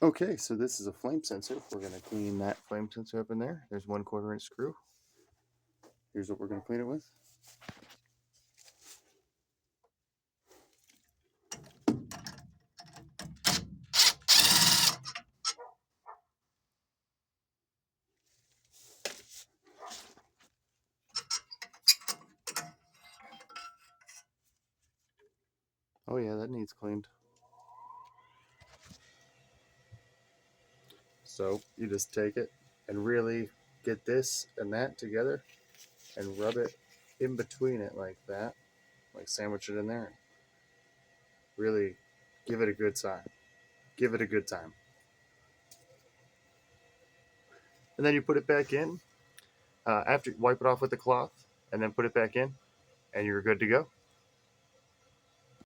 Okay, so this is a flame sensor. We're going to clean that flame sensor up in there. There's 1/4 inch screw. Here's what we're going to clean it with. Oh yeah, that needs cleaned. So you just take it and really get this and that together and rub it in between it like that, like sandwich it in there. Really give it a good time. Give it a good time. And then you put it back in. After wipe it off with the cloth and then put it back in, and you're good to go.